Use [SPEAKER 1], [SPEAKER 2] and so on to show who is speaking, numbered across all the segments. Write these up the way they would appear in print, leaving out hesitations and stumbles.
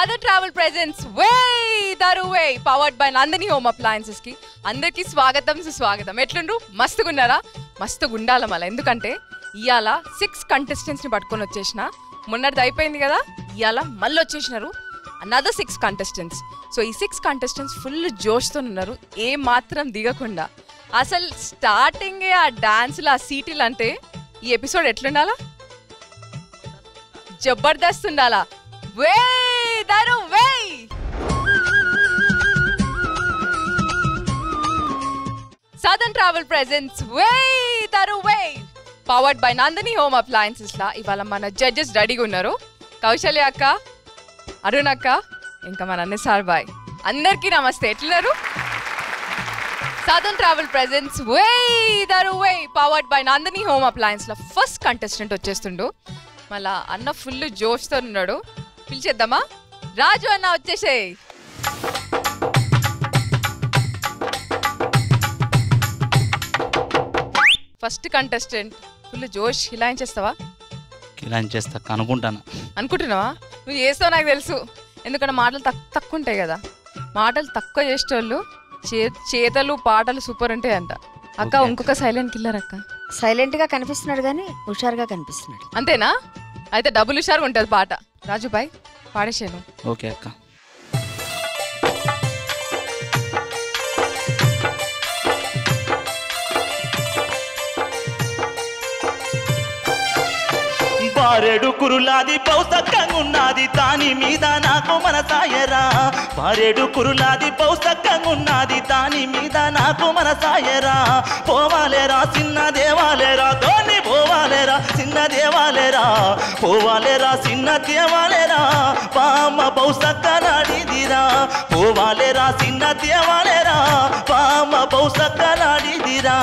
[SPEAKER 1] Southern Travel presents Way Daruvay powered by Nandini Home Appliances ki andarki swagatam suswagatam etlundru mastugunnara mastugundala mala endukante iyala 6 contestants ni pattukoni vachesina monnadi ayipayindi kada iyala malli vachesinaru another 6 contestants so ee 6 contestants full josh tho unnaru ఏ మాత్రం దిగకుండా అసలు starting ఆ dance లా సీటీలు అంటే ఈ episode ఎట్లుండాలా Jabardasth ఉండాలా వే Daruvay Southern Travel presents Way Daruvay powered by Nandini Home Appliances la ivala mana judges ready ga unnaru Kaushalya akka Arun akka inka mana anne sir bye andarki namaste etlunaru Southern Travel presents Way Daruvay powered by Nandini Home Appliances la first contestant వచ్చేస్తుండు మళ్ళా అన్న full జోష్ తో ఉన్నాడు పిలిచేద్దామా రాజు అన్న వచ్చేసేయ్ first contestant full జోష్ హిలాయించేస్తావా అనుకుంటున్నావా నువ్వు చేస్తావు నాకు తెలుసు ఎందుకంటే మాటలు తక్కువ ఉంటాయి కదా మాటలు తక్కువ చేసేటోళ్ళు చేతలు పాటలు సూపర్ ఉంటాయి అంట అక్క ఇంకొక సైలెంట్ కిల్లర్ అక్క
[SPEAKER 2] సైలెంట్ గా కనిపిస్తున్నాడు కానీ హుషారుగా కనిపిస్తున్నాడు
[SPEAKER 1] అంతేనా అయితే డబుల్ హుషారుగా ఉంటుంది పాట రాజుబాయ్ పాడేసాను
[SPEAKER 3] ఓకే అక్క
[SPEAKER 4] పారెడు కురులాది పౌసక్కంగున్నది దాని మీద నాకు మనసాయరా పారెడు కురులాది పౌసక్కంగున్నది దాని మీద నాకు మనసాయరా పోవాలేరా చిన్న దేవాలేరా ధోని పోవాలేరా చిన్న దేవాలేరా పోవాలేరా చిన్న దేవాలేరా పామ పౌసక్కలాడిదిరా పోవాలేరా చిన్న దేవాలేరా పామ పౌసక్కలాడిదిరా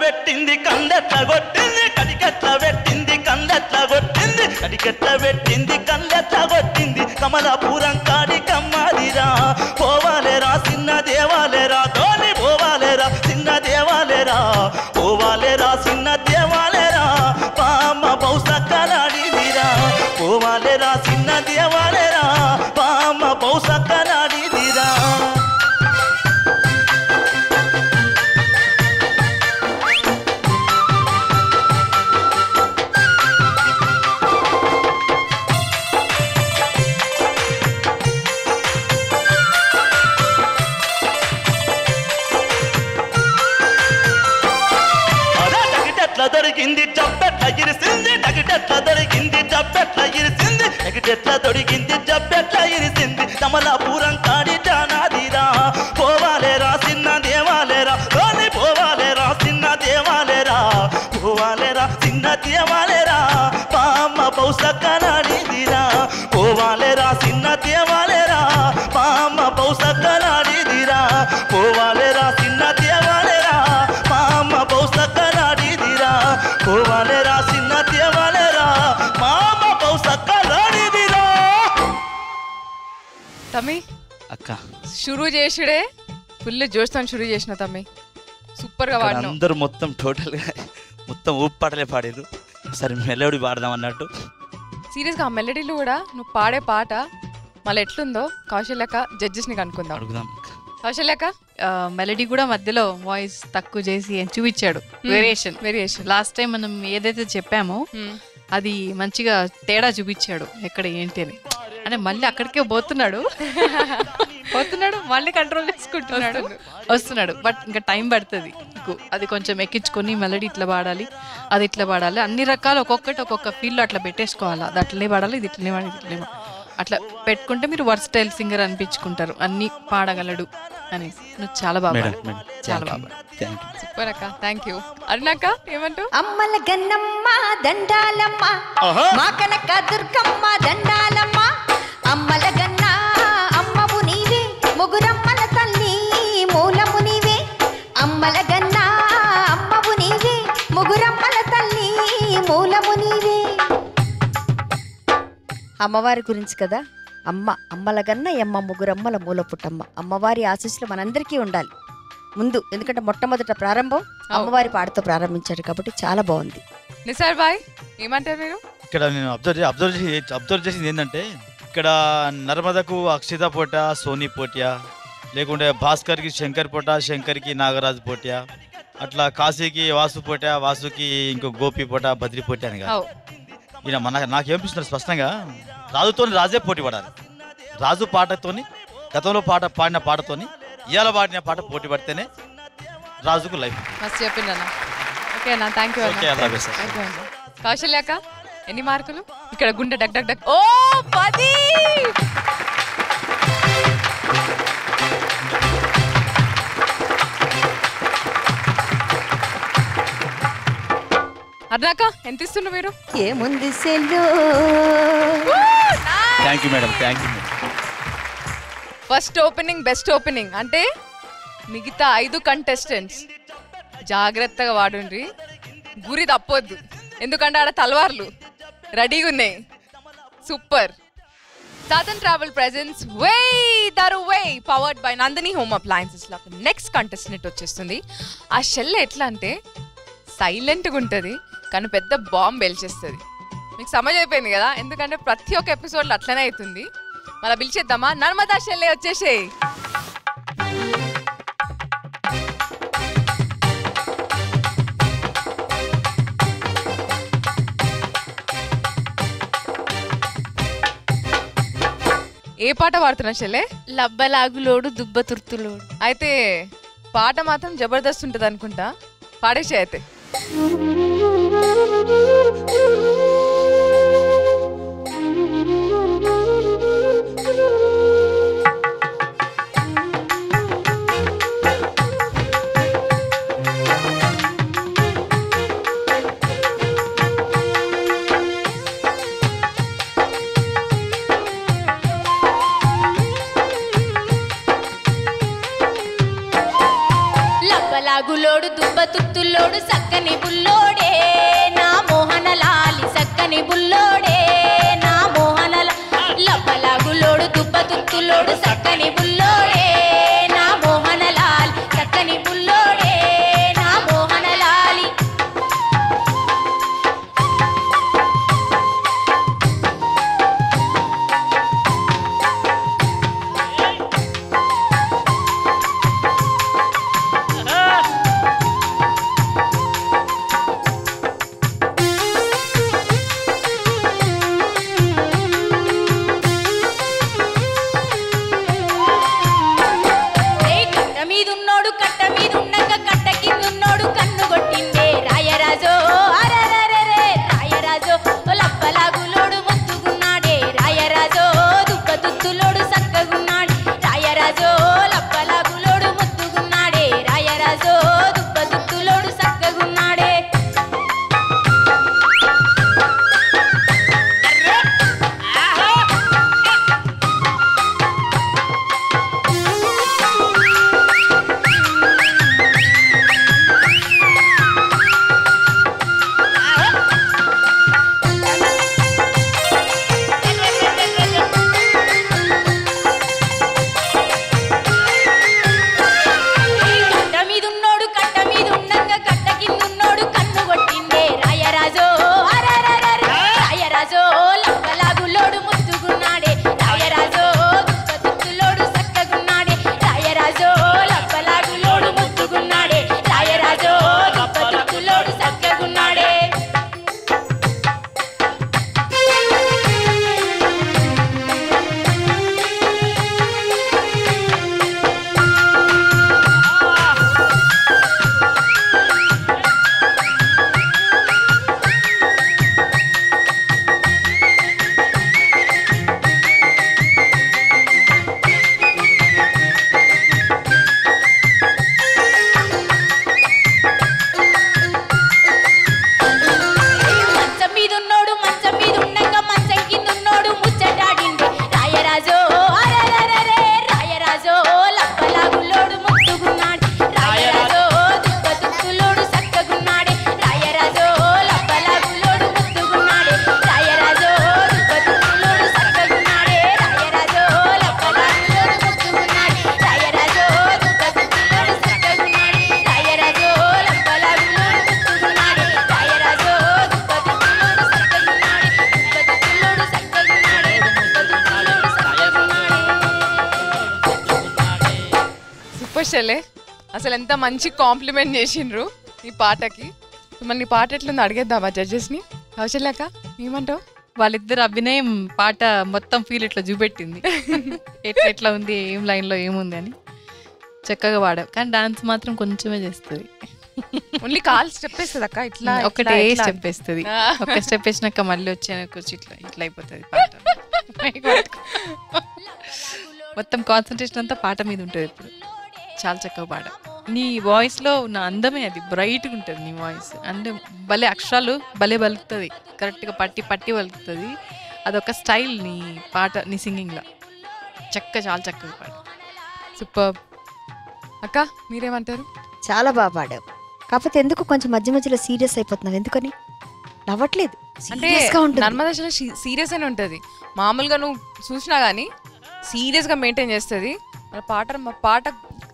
[SPEAKER 4] పెట్టింది కందెట్ల కొట్టింది కడికెట్ల పెట్టింది కందెట్ల కొట్టింది కడికెట్ల పెట్టింది కందెట్ల కొట్టింది కమలాపురం కాడి కమ్మాదిరా పోవాలేరా చిన్న దేవాలేరా ధోని పోవాలేరా చిన్న దేవాలేరా పోవాలేరా చిన్న దేవాలేరా పామ పౌసక్కలాడిదిరా పోవాలేరా చిన్న దేవాలేరా పామ పౌసక్కలాడిదిరా దొరికింది జబ్బెట్ల ఇరిసింది నగిటెట్ల దొరికింది జబ్బెట్ల ఇరిసింది నగిటెట్ల దొరికింది జబ్బెట్ల ఇరిసింది కమలాపురం కాడి జానాదిరా పోవాలేరా చిన్న దేవాలేరా ధోని పోవాలేరా చిన్న దేవాలేరా పోవాలేరా చిన్న దేవాలేరా పామ పౌసక్కలాడిదిరా పోవాలేరా చిన్న దేవాలేరా పామ పౌసక్కలాడిదిరా పోవాలేరా చిన్న దేవాలేరా పామ పౌసక్కలాడిదిరా పోవాలేరా చిన్న దేవాలేరా మామ పౌసక్కలాడిదిరా
[SPEAKER 1] తమ్మి
[SPEAKER 3] అక్క
[SPEAKER 1] షురూ చేసుడే ఫుల్ జోష్తో షురూ చేసిన తమ్మి సూపర్ గా వాడినావు
[SPEAKER 3] అందరూ మొత్తం టోటల్ గా మొత్తం ఊపాటలే పాడారు సరే మెలోడీ పాడదాం అన్నట్టు
[SPEAKER 1] సీరియస్ గా ఆ మెలడీలు కూడా నువ్వు పాడే పాట మళ్ళీ ఎట్లుందో కౌశల్యక జడ్జెస్ ని కనుక్కుందాం
[SPEAKER 3] అడుగుదాం
[SPEAKER 1] కౌశల్యక
[SPEAKER 5] మెలడీ కూడా మధ్యలో వాయిస్ తక్కువ చేసి చూపించాడు వేరియేషన్ లాస్ట్ టైం మనం ఏదైతే చెప్పామో అది మంచిగా తేడా చూపించాడు ఎక్కడ ఏంటి అని అంటే మళ్ళీ అక్కడికే పోతున్నాడు మళ్ళీ కంట్రోల్ చేసుకుంటున్నాడు వస్తున్నాడు బట్ ఇంకా టైం పడుతుంది అది కొంచెం ఎక్కించుకొని మెలడీ ఇట్లా పాడాలి అది ఇట్లా పాడాలి అన్ని రకాలు ఒక్కొక్కటి ఒక్కొక్క ఫీల్డ్లో అట్లా పెట్టేసుకోవాలి అది అట్లనే పాడాలి ఇది ఇట్లనే పాడాలి ఇది ఇట్లనే అట్లా పెట్టుకుంటే మీరు వర్స్టైల్ సింగర్ అనిపించుకుంటారు అన్ని పాడగలడు అనేసి నువ్వు చాలా బాగా చాలా బాగా
[SPEAKER 1] సూపర్ అక్క థ్యాంక్ యూ అరుణక్క ఏమంటావు
[SPEAKER 2] అమ్మల గన్నమ్మ దండాలమ్మ మా కనక దుర్గమ్మ దండాలమ్మ అమ్మల గన్న అమ్మవు నీవే ముగురమ్మల తల్లి మూలము నీవే అమ్మల గన్న అమ్మవు నీవే ముగురమ్మల తల్లి అమ్మవారి గురించి కదా. అమ్మల కన్నా ఎమ్మ ముగ్గురమ్మల మూల పుట్టమ్మ. అమ్మవారి ఆశీస్సులు మనందరికీ ఉండాలి ముందు, ఎందుకంటే మొట్టమొదట ప్రారంభం అమ్మవారి పాటతో ప్రారంభించారు కాబట్టి చాలా బాగుంది.
[SPEAKER 1] నిసార్ బాయ్ ఏమంటారు మీరు?
[SPEAKER 6] ఇక్కడ నేను అబ్జర్వ్ చేసింది ఏంటంటే, ఇక్కడ నర్మదకు అక్షిత పోట సోనీ పోట్యా, లేకుంటే భాస్కర్కి శంకర్ పోట, శంకర్కి నాగరాజు పోట్యా, అట్లా కాశీకి వాసు పోటా, వాసుకి ఇంకో గోపి పోట, బద్రి పోటీ అని కాదు. ఈయన నాకేమనిపిస్తున్నారు స్పష్టంగా, రాజుతోని రాజే పోటీ పడాలి. రాజు పాటతోని గతంలో పాడిన పాటతోని ఇవాళ పాడిన పాట పోటీ పడితేనే రాజుకు లైఫ్.
[SPEAKER 1] మస్తు చెప్పిందన్న. ఓకేనా, థ్యాంక్ యూ. కౌశల్యాక ఎన్ని మార్కులు? ఇక్కడ గుండె డక్ డక్ డక్. ఓ 10. అర్నాక ఎంత ఇస్తున్నారు మీరు?
[SPEAKER 2] ఏముంది సెల్లో.
[SPEAKER 3] Thank you madam, thank you.
[SPEAKER 1] First opening best opening అంటే మిగతా 5 కంటెస్టెంట్స్ జాగ్రత్తగా వాడుండ్రి, గురి తప్పొద్దు, ఎందుకంటే ఆడ తలవార్లు రెడీగా ఉన్నాయి. సూపర్. సాధన్ ట్రావెల్ ప్రెజెంట్స్ వే దరు వే powered by Nandini home appliances లో నెక్స్ట్ కంటెస్టెంట్ వచ్చేస్తుంది. ఆ షెల్ ఎట్లా అంటే సైలెంట్గా ఉంటుంది కానీ పెద్ద బాంబ్ వెల్చేస్తుంది. మీకు సమజ్ అయిపోయింది కదా, ఎందుకంటే ప్రతి ఒక్క ఎపిసోడ్లో అట్లనే అవుతుంది. మళ్ళీ పిలిచేద్దామా? నర్మదా షెల్లే వచ్చేసే. ఏ పాట పాడుతున్నా షెల్లే?
[SPEAKER 5] లబ్బలాగులోడు దుబ్బ తుర్తులోడు.
[SPEAKER 1] అయితే పాట మాత్రం జబర్దస్త్ ఉంటుంది అనుకుంటా, పాడేసే అయితే.
[SPEAKER 7] లబ్బలాగులోడు దుబ్బ తుత్తులోడు సక్కని బుల్లోడే నా మోహన లాలి, సక్కని బుల్లోడే నా మోహన. లబ్బలాగులోడు దుబ్బ తుత్తులోడు సక్కని బుల్లోడే నా మోహన లాలి, సక్కని బుల్లోడే నా మోహన లాలి.
[SPEAKER 1] షెల్లే అసలు ఎంత మంచి కాంప్లిమెంట్ చేసిండ్రు ఈ పాటకి. మన ఈ పాట ఎట్లుంది అడిగేద్దామా జడ్జెస్ని? కౌశల్యాక ఏమంటావు?
[SPEAKER 5] వాళ్ళిద్దరు అభినయం పాట మొత్తం ఫీల్ ఇట్లా చూపెట్టింది. ఎట్లా ఉంది, ఏం లైన్లో ఏముంది అని చక్కగా పాడావు. కానీ డాన్స్ మాత్రం కొంచెమే చేస్తుంది.
[SPEAKER 1] ఓన్లీ కాల్ స్టెప్ వేస్తుంది అక్క, ఇట్లా
[SPEAKER 5] ఒకటే స్టెప్ వేస్తుంది. ఒక స్టెప్ వేసినాక మళ్ళీ వచ్చి ఇట్లా ఇట్లా అయిపోతుంది పాట. మొత్తం కాన్సన్ట్రేషన్ అంతా పాట మీద ఉంటుంది ఇప్పుడు. చాలా చక్కగా పాడ. నీ వాయిస్లో ఉన్న అందమే అది, బ్రైట్గా ఉంటుంది నీ వాయిస్. అంటే భలే అక్షరాలు భలే పలుకుతుంది, కరెక్ట్గా పట్టి పట్టి పలుకుతుంది. అదొక స్టైల్ నీ పాట, నీ సింగింగ్లో. చాలా చక్కగా పాడ.
[SPEAKER 1] సూపర్. అక్క మీరేమంటారు?
[SPEAKER 2] చాలా బాగా పాడావు. కాకపోతే ఎందుకు కొంచెం మధ్య మధ్యలో సీరియస్ అయిపోతున్నావు, ఎందుకని? నవ్వట్లేదు,
[SPEAKER 1] అంటే
[SPEAKER 2] సీరియస్గా ఉంటుంది.
[SPEAKER 1] నర్మదా సీరియస్ అని ఉంటుంది. మామూలుగా నువ్వు చూసినా కానీ సీరియస్గా మెయింటైన్ చేస్తుంది. పాట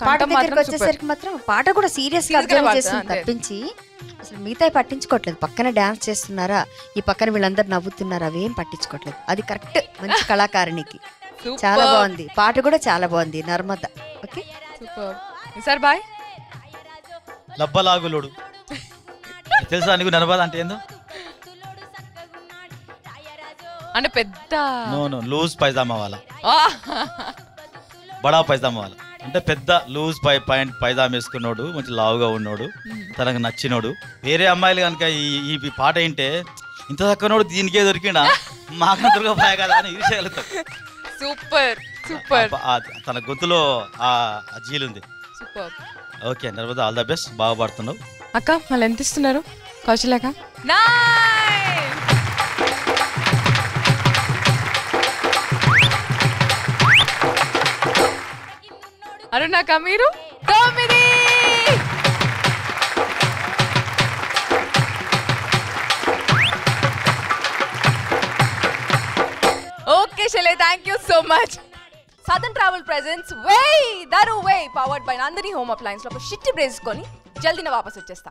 [SPEAKER 2] పాట దగ్గరికి వచ్చేసరికి మాత్రం పాట కూడా సీరియస్ గా అబ్జర్వ్ చేస్తుంది తప్పించి అసలు మిగతా పట్టించుకోవట్లేదు. పక్కన డాన్స్ చేస్తున్నారా, ఈ పక్కన వీళ్ళందరూ నవ్వుతున్నారా, అవేం పట్టించుకోవట్లేదు. అది కరెక్ట్, మంచి కళాకారునికి. చాలా బాగుంది పాట కూడా, చాలా బాగుంది నర్మద. Okay
[SPEAKER 1] super. సార్ బాయ్.
[SPEAKER 6] లబ్బలాగులోడు తెలుసా నీకు? నర్మద అంటే ఏందో?
[SPEAKER 1] అంటే పెద్ద
[SPEAKER 6] నో లూజ్ పైజామా వాళ్ళ, బడా పైజామా వాళ్ళ అంటే పెద్ద లూజ్ పైజామా వేసుకున్నాడు, మంచి లావుగా ఉన్నాడు, తనకు నచ్చినోడు. వేరే అమ్మాయిలు కనుక ఈ పాట వింటే ఇంత తక్కువనోడు దీనికే దొరికినా మాకు దొరకపోయా కదా అని ఈర్షగలుగుతాం.
[SPEAKER 1] Super super.
[SPEAKER 6] తన గొంతులో ఆ జీలుంది.
[SPEAKER 1] Super.
[SPEAKER 6] Okay Narmada, all the best, బాగా పాడుతున్నావు.
[SPEAKER 1] అక్క మళ్ళీ ఎంత ఇస్తున్నారు కౌశల్యాక? అరుణాక మీరు 9. ఓకే శైలే, thank you so much. Southern travel presents వే powered by Nandini home appliance లో ఒక షిట్టి బ్రేసుకొని జల్దీన వాపస్ వచ్చేస్తా.